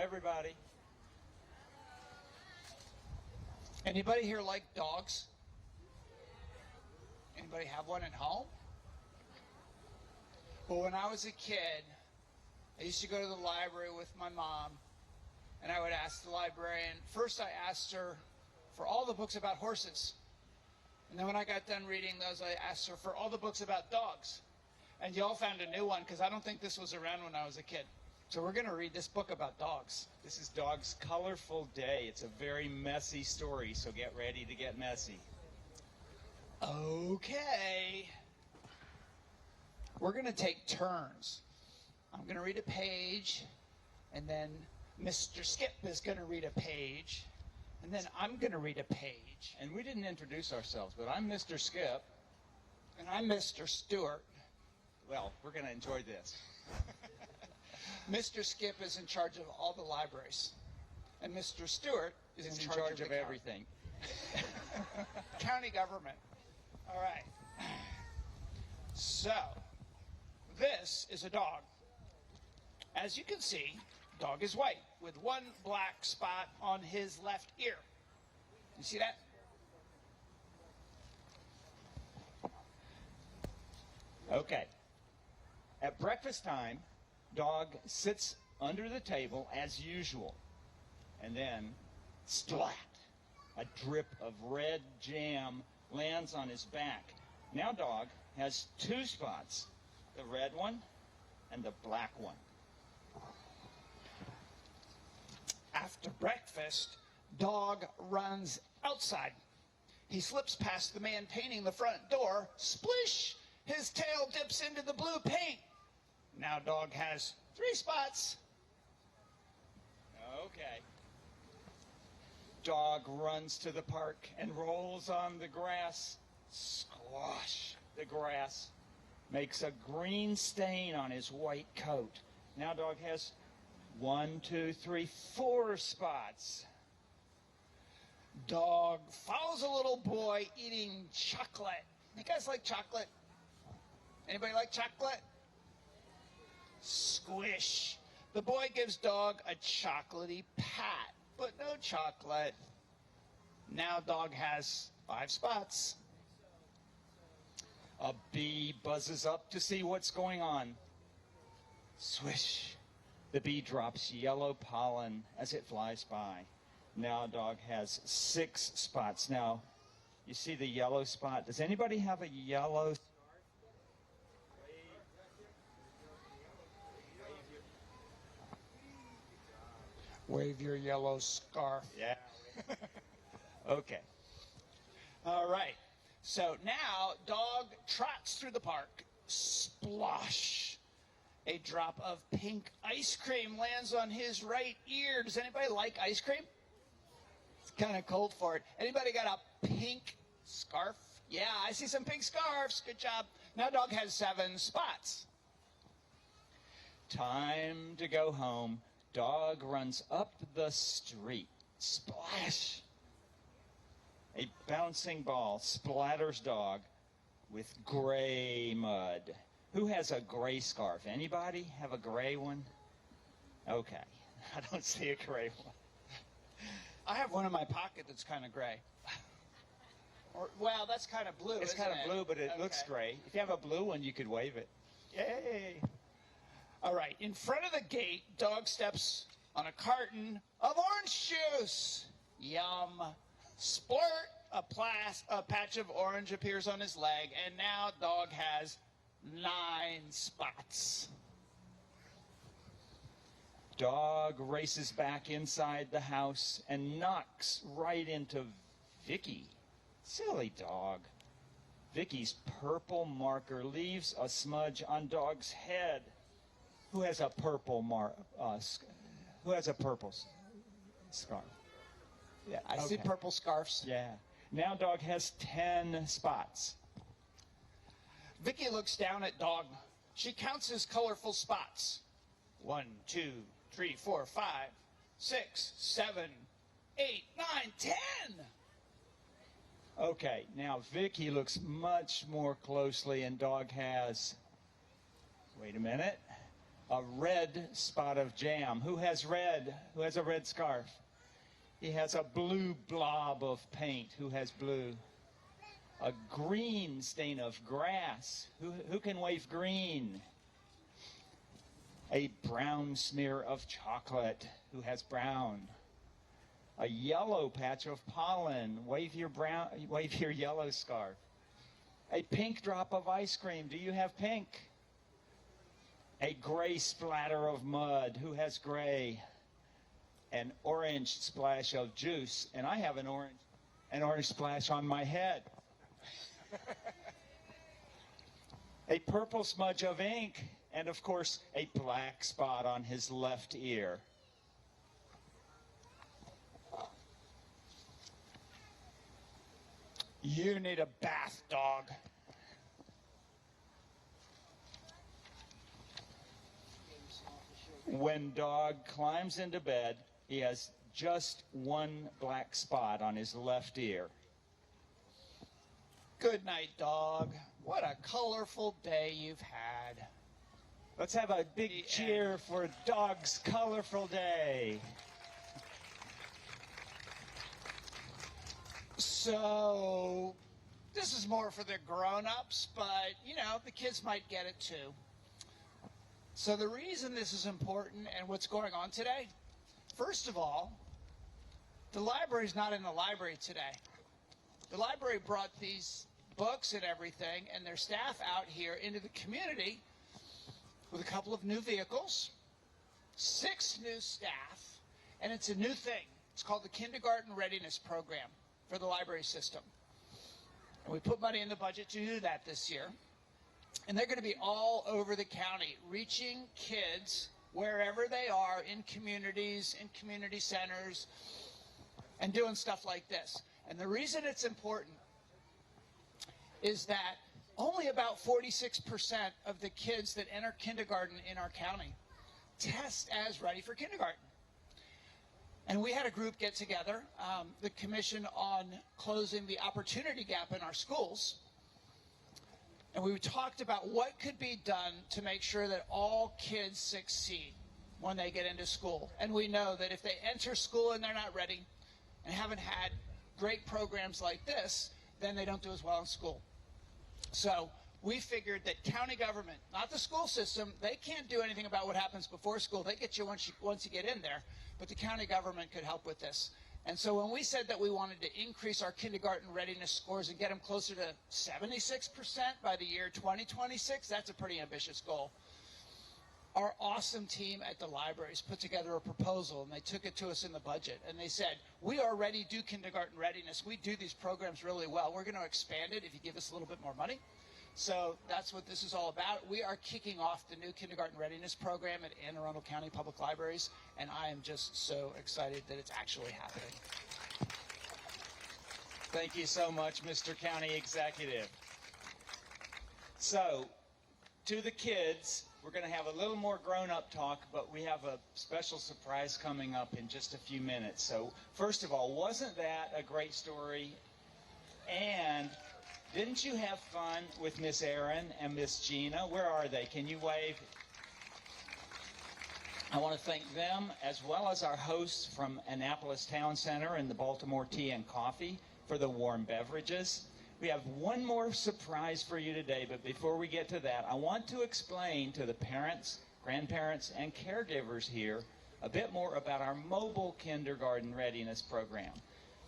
everybody. Anybody here like dogs? Anybody have one at home? Well, when I was a kid, I used to go to the library with my mom, and I would ask the librarian. First, I asked her for all the books about horses. And then when I got done reading those, I asked her for all the books about dogs. And y'all found a new one, because I don't think this was around when I was a kid. So we're going to read this book about dogs. This is Dog's Colorful Day. It's a very messy story, so get ready to get messy. Okay. We're going to take turns. I'm going to read a page, and then Mr. Skip is going to read a page, and then I'm going to read a page. And we didn't introduce ourselves, but I'm Mr. Skip. And I'm Mr. Stewart. Well, we're going to enjoy this. Mr. Skip is in charge of all the libraries. And Mr. Stewart is in charge of everything. County government. All right. So, this is a dog. As you can see, dog is white with one black spot on his left ear. You see that? Okay. At breakfast time, Dog sits under the table as usual. And then, splat! A drip of red jam lands on his back. Now Dog has two spots, the red one and the black one. After breakfast, Dog runs outside. He slips past the man painting the front door. Splish! His tail dips into the blue paint. Now Dog has 3 spots. Okay. Dog runs to the park and rolls on the grass. Squash! The grass makes a green stain on his white coat. Now Dog has 1, 2, 3, 4 spots. Dog follows a little boy eating chocolate. You guys like chocolate? Anybody like chocolate? Squish. The boy gives Dog a chocolatey pat, but no chocolate. Now Dog has 5 spots. A bee buzzes up to see what's going on. Swish! The bee drops yellow pollen as it flies by. Now Dog has 6 spots. Now, you see the yellow spot. Does anybody have a yellow scarf? Wave your yellow scarf. Yeah. Okay. All right. So now Dog trots through the park. Splosh! A drop of pink ice cream lands on his right ear. Does anybody like ice cream? It's kind of cold for it. Anybody got a pink scarf? Yeah, I see some pink scarves. Good job. Now Dog has 7 spots. Time to go home. Dog runs up the street. Splash! A bouncing ball splatters Dog with gray mud. Who has a gray scarf? Anybody have a gray one? Okay. I don't see a gray one. I have one in my pocket that's kind of gray. Or, well, that's kind of blue. It's kind of blue, but it looks gray. If you have a blue one, you could wave it. Yay! All right. In front of the gate, Dog steps on a carton of orange juice. Yum. Splurt! A patch of orange appears on his leg, and now Dog has 9 spots. Dog races back inside the house and knocks right into Vicky. Silly Dog. Vicky's purple marker leaves a smudge on Dog's head. Who has a purple scarf? Yeah, I see purple scarves. Yeah. Now Dog has 10 spots. Vicky looks down at Dog. She counts his colorful spots. 1, 2, 3, 4, 5, 6, 7, 8, 9, 10. Okay, now Vicky looks much more closely, and Dog has, wait a minute, a red spot of jam. Who has red? Who has a red scarf? He has a blue blob of paint. Who has blue? A green stain of grass. Who can wave green? A brown smear of chocolate. Who has brown? A yellow patch of pollen. Wave your yellow scarf. A pink drop of ice cream. Do you have pink? A gray splatter of mud. Who has gray? An orange splash of juice. And I have an orange splash on my head. A purple smudge of ink. And of course, a black spot on his left ear. You need a bath, dog. When dog climbs into bed, he has just one black spot on his left ear. Good night, dog. What a colorful day you've had. Let's have a big cheer for Dog's colorful day. So, this is more for the grown-ups, but, you know, the kids might get it too. So the reason this is important and what's going on today, first of all, the library's not in the library today. The library brought these books and everything and their staff out here into the community with a couple of new vehicles, 6 new staff, and it's a new thing. It's called the Kindergarten Readiness Program for the library system. And we put money in the budget to do that this year. And they're going to be all over the county, reaching kids wherever they are in communities, in community centers, and doing stuff like this. And the reason it's important is that only about 46% of the kids that enter kindergarten in our county test as ready for kindergarten. And we had a group get together, the Commission on Closing the Opportunity Gap in our schools, and we talked about what could be done to make sure that all kids succeed when they get into school. And we know that if they enter school and they're not ready and haven't had great programs like this, then they don't do as well in school. So we figured that county government, not the school system, they can't do anything about what happens before school. They get you once you get in there, but the county government could help with this. And so when we said that we wanted to increase our kindergarten readiness scores and get them closer to 76% by the year 2026, that's a pretty ambitious goal. Our awesome team at the libraries put together a proposal, and they took it to us in the budget. And they said, we already do kindergarten readiness. We do these programs really well. We're going to expand it if you give us a little bit more money. So that's what this is all about. We are kicking off the new kindergarten readiness program at Anne Arundel County Public Libraries, and I am just so excited that it's actually happening. Thank you so much, Mr. County Executive. So, to the kids, we're going to have a little more grown-up talk, but we have a special surprise coming up in just a few minutes. So, first of all, wasn't that a great story? And didn't you have fun with Miss Erin and Miss Gina? Where are they? Can you wave? I want to thank them as well as our hosts from Annapolis Town Center and the Baltimore Tea and Coffee for the warm beverages. We have one more surprise for you today, but before we get to that, I want to explain to the parents, grandparents, and caregivers here a bit more about our mobile kindergarten readiness program.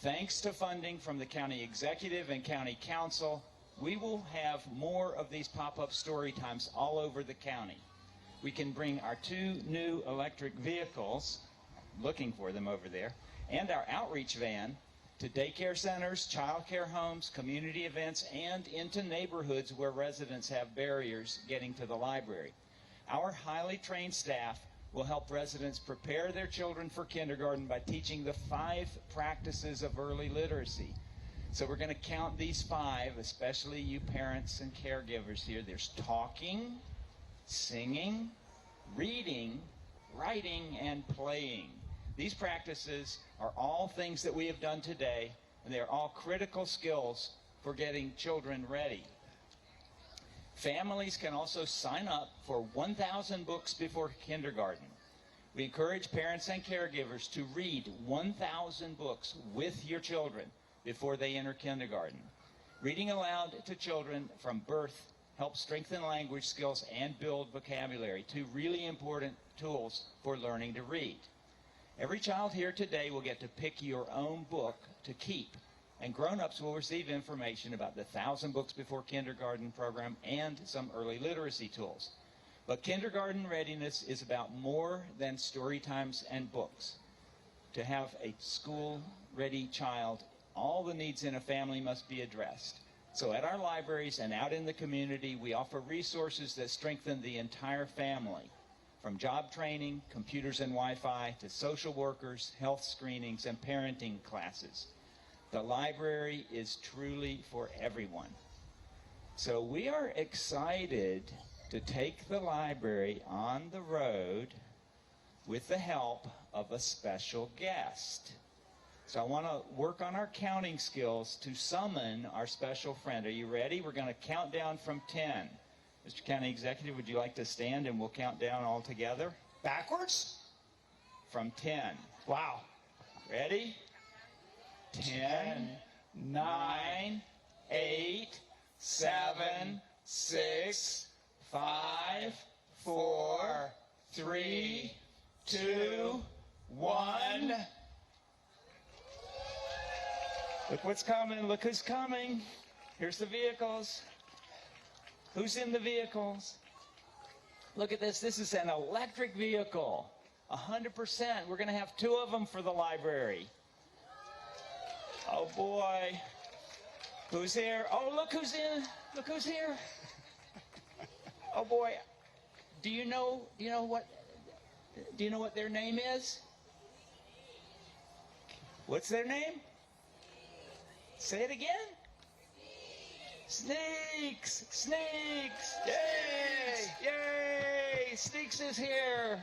Thanks to funding from the county executive and county council, we will have more of these pop-up story times all over the county. We can bring our 2 new electric vehicles, looking for them over there, and our outreach van to daycare centers, child care homes, community events, and into neighborhoods where residents have barriers getting to the library. Our highly trained staff will help residents prepare their children for kindergarten by teaching the 5 practices of early literacy. So we're going to count these 5, especially you parents and caregivers here. There's talking, singing, reading, writing, and playing. These practices are all things that we have done today, and they are all critical skills for getting children ready. Families can also sign up for 1,000 books before kindergarten. We encourage parents and caregivers to read 1,000 books with your children before they enter kindergarten. Reading aloud to children from birth helps strengthen language skills and build vocabulary, two really important tools for learning to read. Every child here today will get to pick your own book to keep, and grown-ups will receive information about the 1,000 Books Before Kindergarten program and some early literacy tools. But kindergarten readiness is about more than story times and books. To have a school-ready child, all the needs in a family must be addressed. So at our libraries and out in the community, we offer resources that strengthen the entire family, from job training, computers and Wi-Fi, to social workers, health screenings, and parenting classes. The library is truly for everyone. So we are excited to take the library on the road with the help of a special guest. So I want to work on our counting skills to summon our special friend. Are you ready? We're going to count down from 10. Mr. County Executive, would you like to stand and we'll count down all together? Backwards? From 10. Wow. Ready? 10, 9, 8, 7, 6, 5, 4, 3, 2, 1. Look what's coming. Look who's coming. Here's the vehicles. Who's in the vehicles? Look at this. This is an electric vehicle. 100%. We're going to have 2 of them for the library. Oh, boy. Who's here? Oh, look who's in. Look who's here. Oh, boy. Do you know what their name is? What's their name? Say it again. Snakes! Snakes! Yay! Yay! Snakes is here.